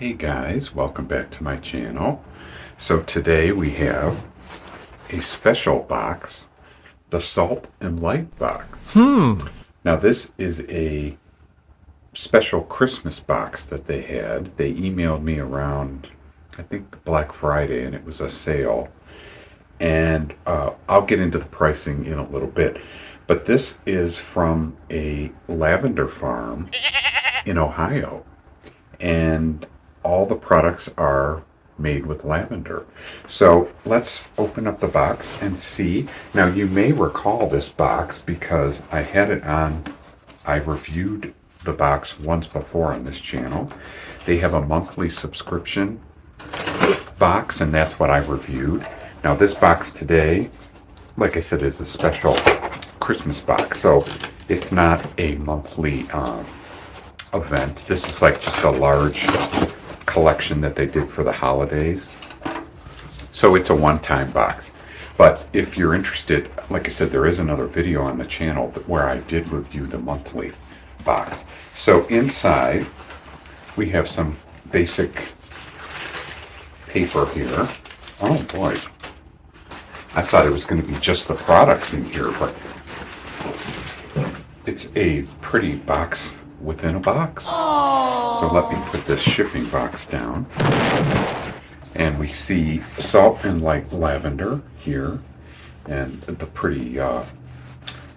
Hey guys, welcome back to my channel. So today we have a special box, the Salt and Light box. Now this is a special Christmas box that they had. They emailed me around, I think Black Friday, and it was a sale. And I'll get into the pricing in a little bit. But this is from a lavender farm in Ohio. And all the products are made with lavender. So let's open up the box and see. Now you may recall this box because I had it on, I reviewed the box once before on this channel. They have a monthly subscription box and that's what I reviewed. Now this box today, like I said, is a special Christmas box. So it's not a monthly event. This is like just a large collection that they did for the holidays. So it's a one-time box. But if you're interested, like I said, there is another video on the channel where I did review the monthly box. So inside we have some basic paper here. Oh boy. I thought it was going to be just the products in here, but it's a pretty box within a box. Aww. So let me put this shipping box down. And we see Salt and Light lavender here. And the pretty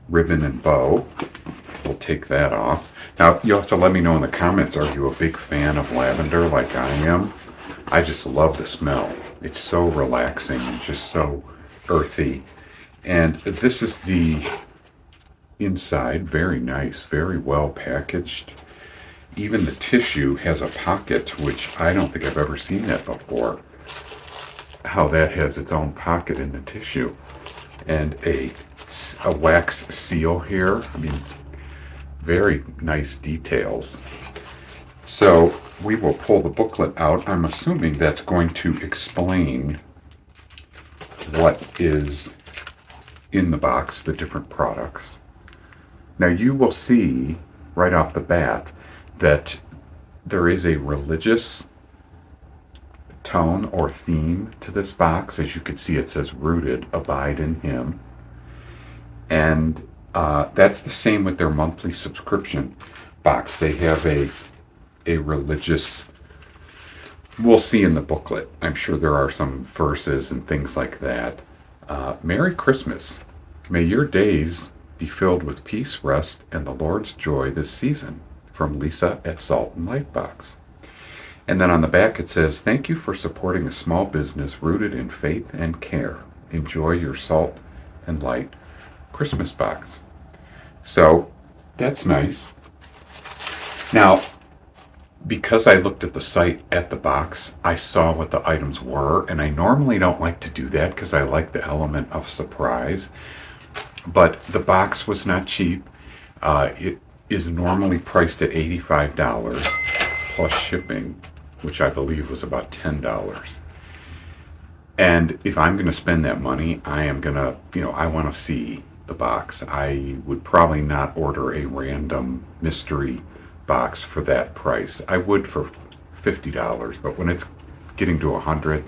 ribbon and bow. We'll take that off. Now, you'll have to let me know in the comments, are you a big fan of lavender like I am? I just love the smell. It's so relaxing and just so earthy. And this is the inside. Very nice, very well packaged. Even the tissue has a pocket, which I don't think I've ever seen that before. How that has its own pocket in the tissue. And a wax seal here. I mean, very nice details. So we will pull the booklet out. I'm assuming that's going to explain what is in the box, the different products. Now you will see right off the bat that there is a religious tone or theme to this box. As you can see, it says rooted, abide in him. And that's the same with their monthly subscription box. They have a religious, we'll see in the booklet. I'm sure there are some verses and things like that. Merry Christmas. May your days be filled with peace, rest, and the Lord's joy this season. From Lisa at Salt and Light Box. And then on the back it says, thank you for supporting a small business rooted in faith and care. Enjoy your Salt and Light Christmas box. So that's nice. Now, because I looked at the site at the box, I saw what the items were, and I normally don't like to do that because I like the element of surprise. But the box was not cheap. It is normally priced at $85 plus shipping, which I believe was about $10. And if I'm going to spend that money, I am going to, I want to see the box. I would probably not order a random mystery box for that price. I would for $50, but when it's getting to $100,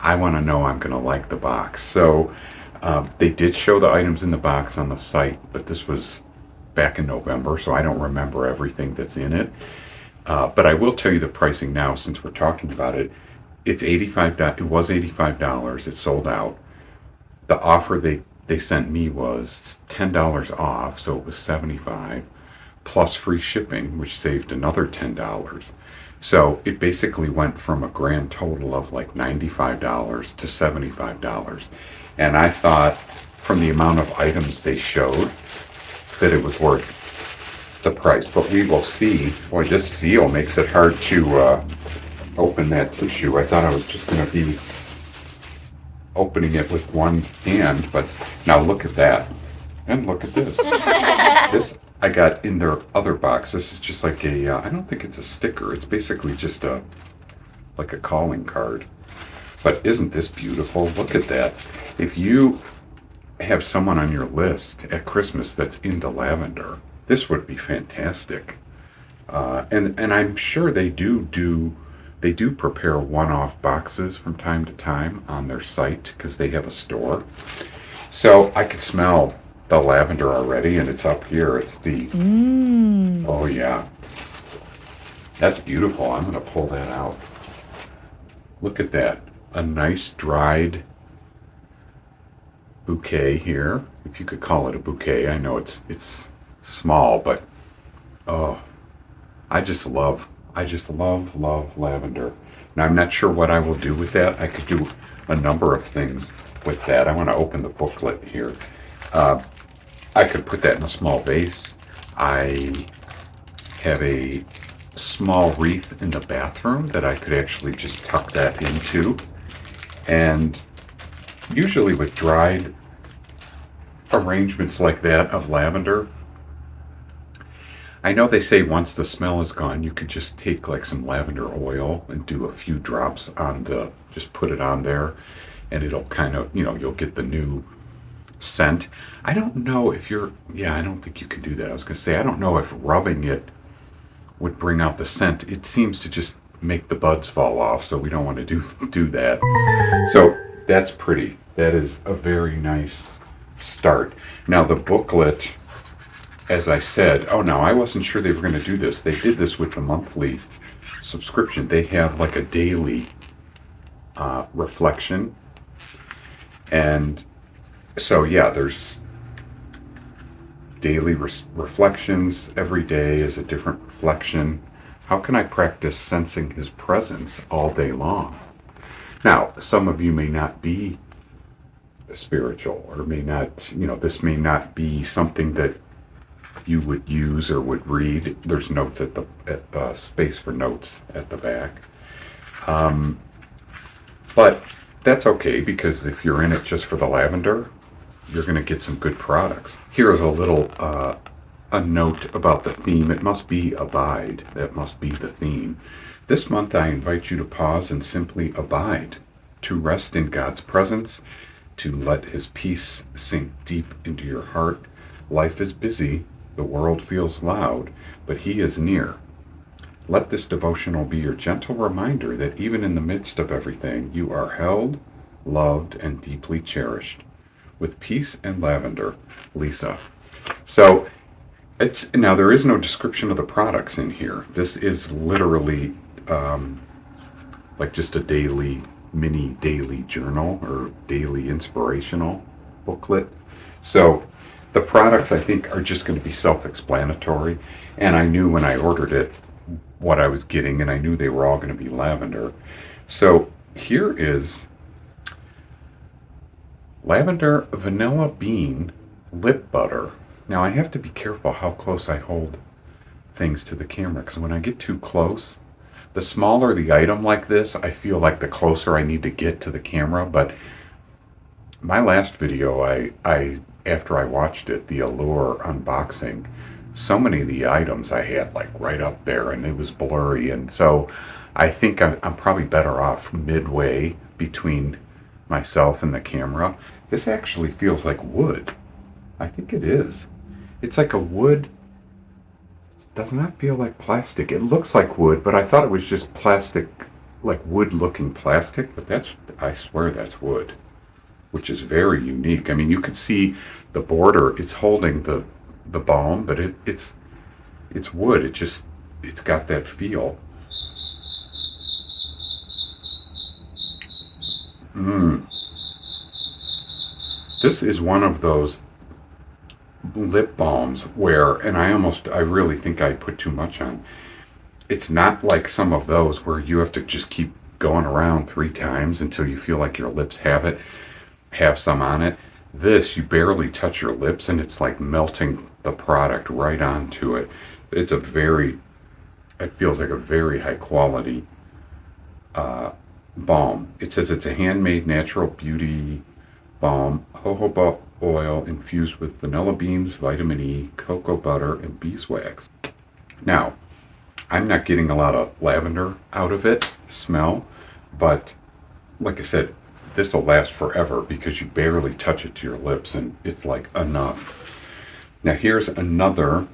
I want to know I'm going to like the box. So they did show the items in the box on the site, but this was back in November, so I don't remember everything that's in it. But I will tell you the pricing now since we're talking about it. It's $85. It was $85. It sold out. The offer they sent me was $10 off, so it was $75 plus free shipping, which saved another $10. So it basically went from a grand total of like $95 to $75. And I thought from the amount of items they showed that it was worth the price. But we will see. Boy, this seal makes it hard to open that tissue. I thought I was just going to be opening it with one hand, but now look at that. And look at this. This I got in their other box. This is just like a, I don't think it's a sticker. It's basically just like a calling card. But isn't this beautiful? Look at that. If you have someone on your list at Christmas that's into lavender, this would be fantastic. And I'm sure they do prepare one-off boxes from time to time on their site because they have a store. So I could smell the lavender already, and it's up here. It's the oh yeah, that's beautiful. I'm gonna pull that out. Look at that, a nice dried bouquet here, if you could call it a bouquet. I know it's small, but oh, I just love lavender. Now I'm not sure what I will do with that. I could do a number of things with that. I want to open the booklet here. I could put that in a small vase. I have a small wreath in the bathroom that I could actually just tuck that into. And usually with dried arrangements like that of lavender, I know they say once the smell is gone, you could just take like some lavender oil and do a few drops on just put it on there, and it'll kind of, you'll get the new scent. I don't know if I don't think you can do that. I was going to say, I don't know if rubbing it would bring out the scent. It seems to just make the buds fall off, so we don't want to do that. So that's pretty. That is a very nice start. Now the booklet, as I said, no, I wasn't sure they were going to do this. They did this with the monthly subscription. They have like a daily reflection. And so, yeah, there's daily reflections. Every day is a different reflection. How can I practice sensing his presence all day long? Now, some of you may not be spiritual, or may not, this may not be something that you would use or would read. There's notes at the space for notes at the back. But that's okay, because if you're in it just for the lavender, you're going to get some good products. Here is a little a note about the theme. It must be abide. That must be the theme. This month I invite you to pause and simply abide, to rest in God's presence, to let his peace sink deep into your heart. Life is busy, the world feels loud, but he is near. Let this devotional be your gentle reminder that even in the midst of everything, you are held, loved, and deeply cherished. With peace and lavender, Lisa. So now there is no description of the products in here. This is literally like just a mini daily journal or daily inspirational booklet. So the products, I think, are just going to be self-explanatory. And I knew when I ordered it what I was getting, and I knew they were all going to be lavender. So here is lavender vanilla bean lip butter. Now I have to be careful how close I hold things to the camera, because when I get too close, the smaller the item like this, I feel like the closer I need to get to the camera. But my last video, I after I watched it, the Allure unboxing, so many of the items I had like right up there, and it was blurry. And so I think I'm probably better off midway between myself and the camera. This actually feels like wood. I think it is. It's like a wood. It does not feel like plastic. It looks like wood, but I thought it was just plastic, like wood looking plastic, but I swear that's wood, which is very unique. I mean, you could see the border. It's holding the balm, but it's wood. It's got that feel. This is one of those lip balms where, and I really think I put too much on. It's not like some of those where you have to just keep going around 3 times until you feel like your lips have some on it. This, you barely touch your lips and it's like melting the product right onto it. It feels like a very high quality balm. It says it's a handmade natural beauty balm, jojoba oil infused with vanilla beans, vitamin E, cocoa butter, and beeswax. Now, I'm not getting a lot of lavender out of it, smell, but like I said, this will last forever because you barely touch it to your lips and it's like enough. Now here's another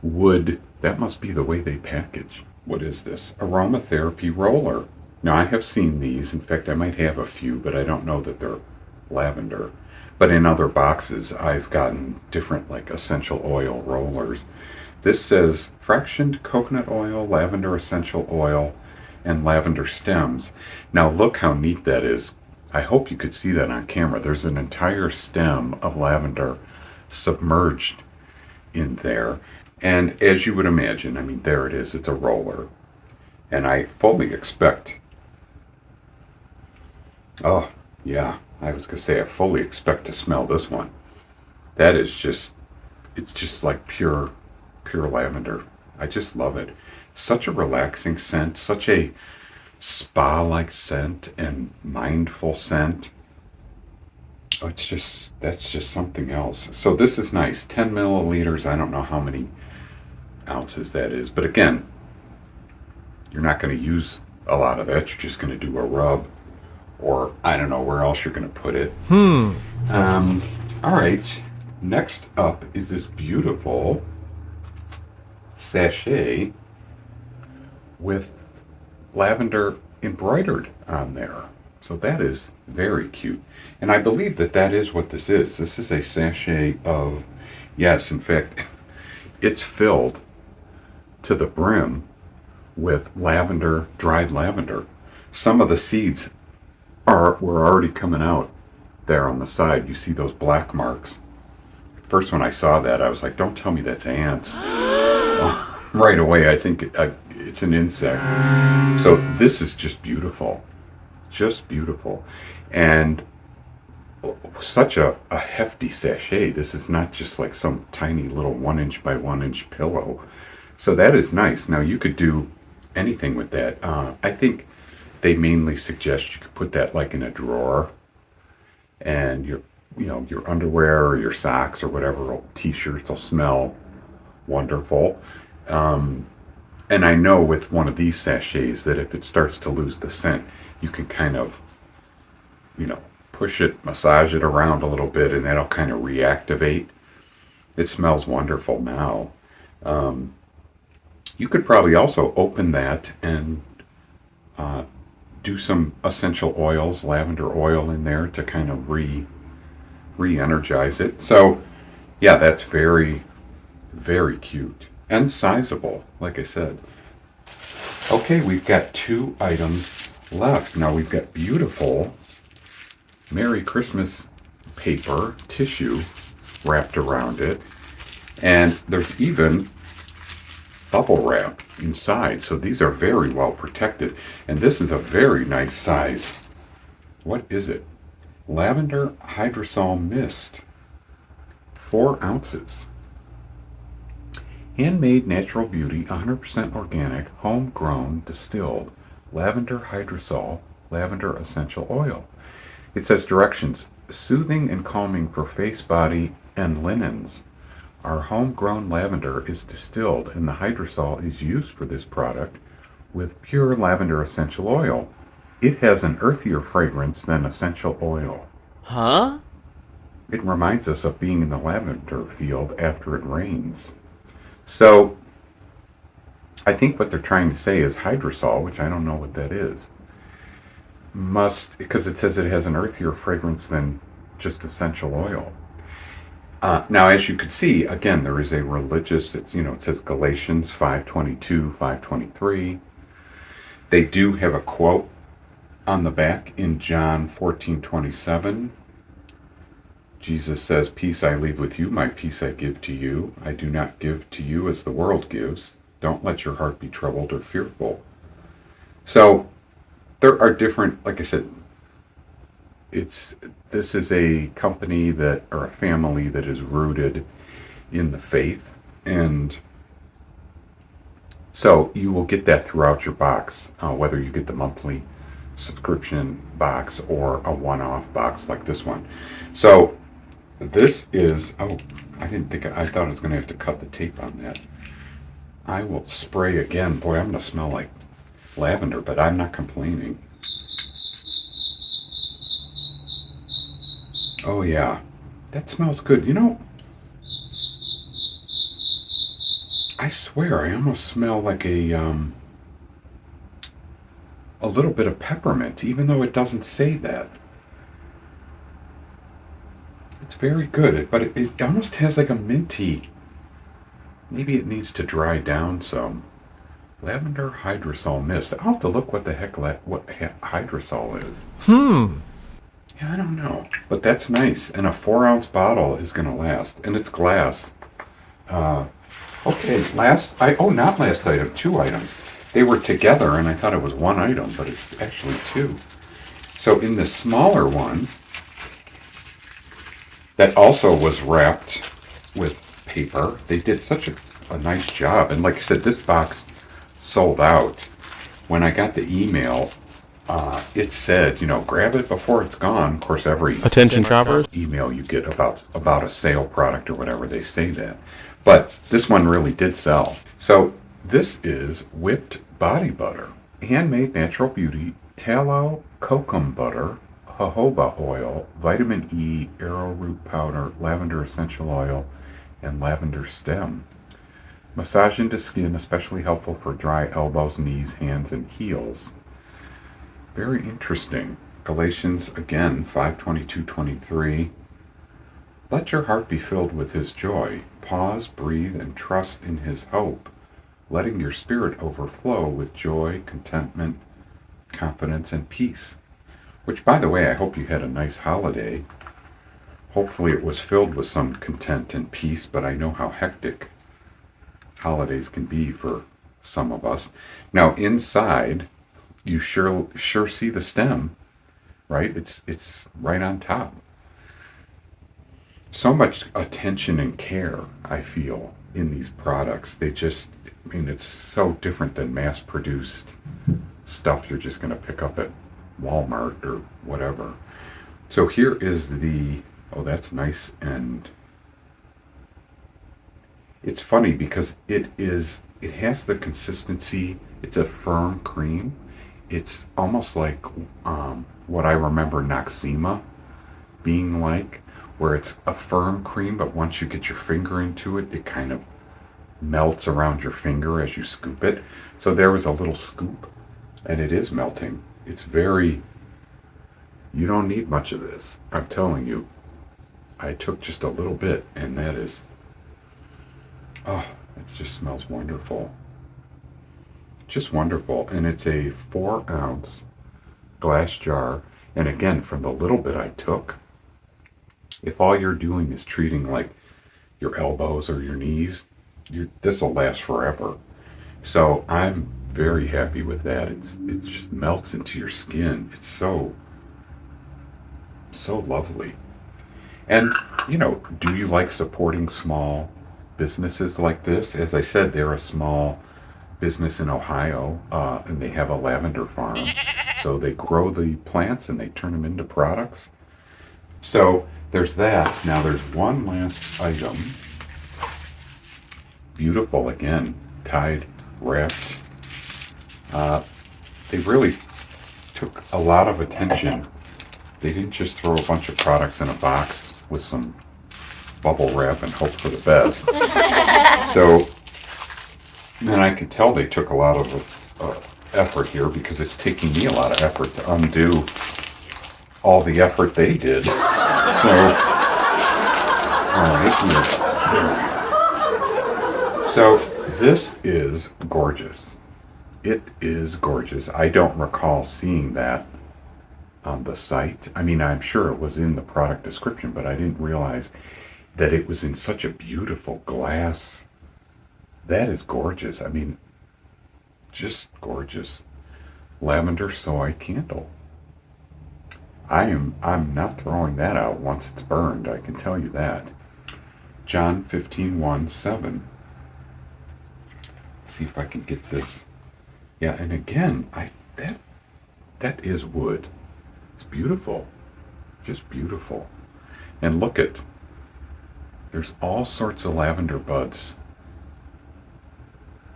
wood. That must be the way they package. What is this? Aromatherapy roller. Now, I have seen these. In fact, I might have a few, but I don't know that they're lavender. But in other boxes, I've gotten different, like, essential oil rollers. This says fractioned coconut oil, lavender essential oil, and lavender stems. Now, look how neat that is. I hope you could see that on camera. There's an entire stem of lavender submerged in there. And as you would imagine, I mean, there it is. It's a roller. And I fully expect, oh, yeah, I was going to say, I fully expect to smell this one. That is just, it's just like pure lavender. I just love it. Such a relaxing scent, such a spa-like scent and mindful scent. Oh, it's just, that's just something else. So this is nice. 10 milliliters. I don't know how many ounces that is. But again, you're not going to use a lot of that. You're just going to do a rub. Or I don't know where else you're going to put it. All right. Next up is this beautiful sachet with lavender embroidered on there. So that is very cute. And I believe that that is what this is. This is a sachet of, yes, in fact, it's filled to the brim with lavender, dried lavender. Some of the seeds were already coming out there on the side. You see those black marks. First, when I saw that, I was like, don't tell me that's ants. Right away, I think it's an insect. So this is just beautiful. Just beautiful. And such a hefty sachet. This is not just like some tiny little 1 inch by 1 inch pillow. So that is nice. Now you could do anything with that. I think they mainly suggest you could put that like in a drawer, and your underwear or your socks or whatever, t-shirts will smell wonderful. And I know with one of these sachets that if it starts to lose the scent, you can kind of, push it, massage it around a little bit, and that'll kind of reactivate. It smells wonderful now. You could probably also open that and do some essential oils, lavender oil in there to kind of re-energize it. So, yeah, that's very, very cute and sizable, like I said. Okay, we've got 2 items left. Now we've got beautiful Merry Christmas paper, tissue wrapped around it. And there's even bubble wrap inside. So these are very well protected. And this is a very nice size. What is it? Lavender hydrosol mist. 4 ounces. Handmade natural beauty, 100% organic, homegrown, distilled, lavender hydrosol, lavender essential oil. It says directions, soothing and calming for face, body, and linens. Our homegrown lavender is distilled and the hydrosol is used for this product with pure lavender essential oil. It has an earthier fragrance than essential oil. Huh? It reminds us of being in the lavender field after it rains. So, I think what they're trying to say is hydrosol, which I don't know what that is, because it says it has an earthier fragrance than just essential oil. Now, as you could see, again, there is a religious, it says Galatians 5:22, 5:23. They do have a quote on the back in John 14:27. Jesus says, peace I leave with you, my peace I give to you. I do not give to you as the world gives. Don't let your heart be troubled or fearful. So there are different, like I said, this is a company or a family that is rooted in the faith. And so you will get that throughout your box, whether you get the monthly subscription box or a one-off box like this one. So this is, I thought I was going to have to cut the tape on that. I will spray again. Boy, I'm going to smell like lavender, but I'm not complaining. Oh yeah, that smells good. swear, I almost smell like a little bit of peppermint, even though it doesn't say that. It's very good, but it almost has like a minty. Maybe it needs to dry down some. Lavender hydrosol mist. I'll have to look what the heck hydrosol is. Yeah, I don't know, but that's nice. And a 4-ounce bottle is gonna last, and it's glass. Uh, okay, not last item, 2 items. They were together, and I thought it was 1 item, but it's actually 2. So in the smaller one, that also was wrapped with paper. They did such a nice job. And like I said, this box sold out. When I got the email, it said, grab it before it's gone. Of course, every Attention shoppers. email you get about a sale product or whatever, they say that. But this one really did sell. So this is whipped body butter, handmade natural beauty, tallow, kokum butter, jojoba oil, vitamin E, arrowroot powder, lavender essential oil, and lavender stem. Massage into skin, especially helpful for dry elbows, knees, hands, and heels. Very interesting. Galatians, again, 5:22-23. Let your heart be filled with his joy. Pause, breathe, and trust in his hope, letting your spirit overflow with joy, contentment, confidence, and peace. Which, by the way, I hope you had a nice holiday. Hopefully it was filled with some content and peace, but I know how hectic holidays can be for some of us. Now, inside, you sure see the stem, right? It's right on top. So much attention and care, I feel, in these products. It's so different than mass-produced stuff you're just going to pick up at Walmart or whatever. So here is that's nice, and it's funny because it has the consistency, it's a firm cream. It's almost like what I remember Noxzema being like, where it's a firm cream, but once you get your finger into it, it kind of melts around your finger as you scoop it. So there was a little scoop, and it is melting. You don't need much of this. I'm telling you, I took just a little bit, and it just smells wonderful. Just wonderful. And it's a 4-ounce glass jar. And again, from the little bit I took, if all you're doing is treating like your elbows or your knees, this will last forever. So I'm very happy with that. It just melts into your skin. It's so lovely. And, do you like supporting small businesses like this? As I said, they're a small business in Ohio, and they have a lavender farm. So they grow the plants and they turn them into products. So there's that. Now there's one last item. Beautiful again, tied, wrapped. They really took a lot of attention. They didn't just throw a bunch of products in a box with some bubble wrap and hope for the best. So, and I can tell they took a lot of effort here, because it's taking me a lot of effort to undo all the effort they did. So, all right, so this is gorgeous. It is gorgeous. I don't recall seeing that on the site. I mean, I'm sure it was in the product description, but I didn't realize that it was in such a beautiful glass. That is gorgeous. I mean, just gorgeous. Lavender soy candle. I'm not throwing that out once it's burned, I can tell you that. John 15:1-7. Let's see if I can get this. Yeah, and again, that is wood. It's beautiful. Just beautiful. And there's all sorts of lavender buds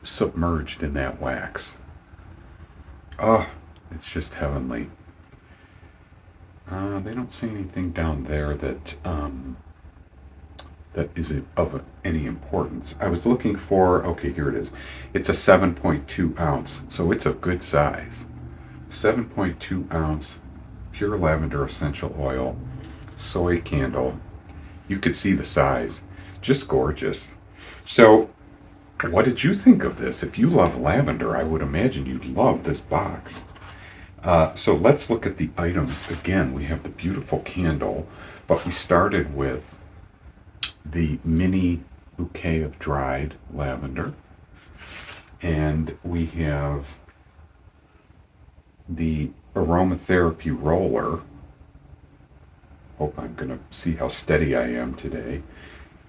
submerged in that wax. Oh, it's just heavenly. They don't say anything down there that that is of any importance. I was looking for, okay, here it is. It's a 7.2 ounce, so it's a good size. 7.2 ounce pure lavender essential oil, soy candle. You could see the size. Just gorgeous. So, what did you think of this? If you love lavender, I would imagine you'd love this box. So let's look at the items. Again, we have the beautiful candle, but we started with the mini bouquet of dried lavender. And we have the aromatherapy roller. Hope I'm going to see how steady I am today.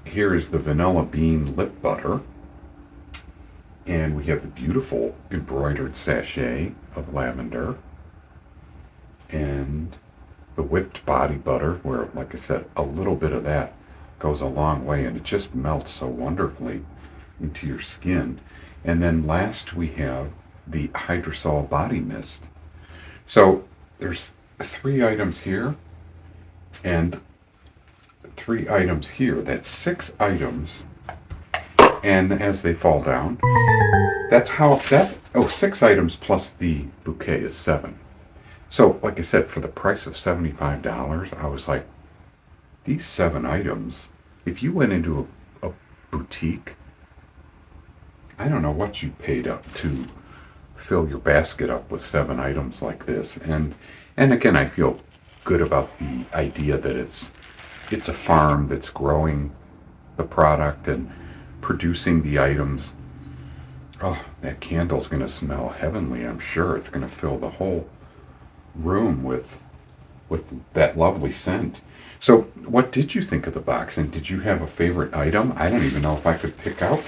Here is the vanilla bean lip butter. And we have the beautiful embroidered sachet of lavender. And the whipped body butter, where, like I said, a little bit of that goes a long way, and it just melts so wonderfully into your skin. And then last we have the hydrosol body mist. So there's 3 items here and 3 items here. That's 6 items. And as they fall down, that's how that, 6 items plus the bouquet is 7. So, like I said, for the price of $75, I was like, these 7 items, if you went into a boutique, I don't know what you paid up to fill your basket up with 7 items like this. And again, I feel good about the idea that it's a farm that's growing the product and producing the items. Oh, that candle's going to smell heavenly, I'm sure. It's going to fill the whole room with that lovely scent. So what did you think of the box, and did you have a favorite item? I don't even know if I could pick out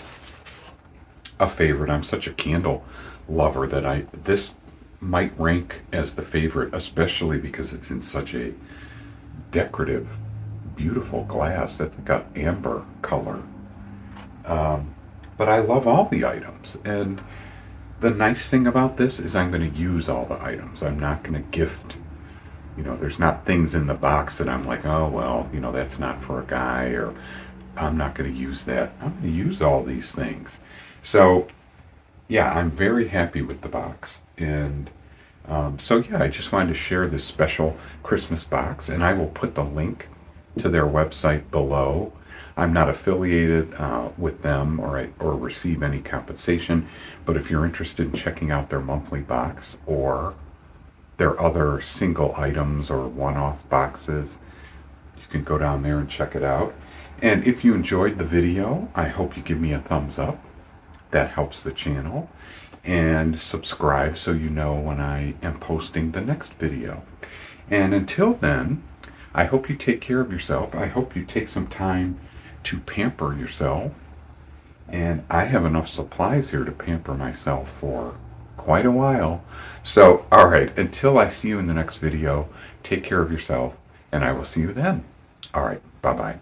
a favorite. I'm such a candle lover that this might rank as the favorite, especially because it's in such a decorative, beautiful glass. That's like an amber color. But I love all the items, and the nice thing about this is I'm going to use all the items. I'm not going to gift. There's not things in the box that I'm like, oh, well, that's not for a guy, or I'm not going to use that. I'm going to use all these things. So, yeah, I'm very happy with the box. And yeah, I just wanted to share this special Christmas box, and I will put the link to their website below. I'm not affiliated with them or receive any compensation, but if you're interested in checking out their monthly box or their other single items or one-off boxes, you can go down there and check it out. And if you enjoyed the video, I hope you give me a thumbs up. That helps the channel. And subscribe so you know when I am posting the next video. And until then, I hope you take care of yourself. I hope you take some time to pamper yourself. And I have enough supplies here to pamper myself for quite a while. So, all right, until I see you in the next video, take care of yourself, and I will see you then. All right, bye-bye.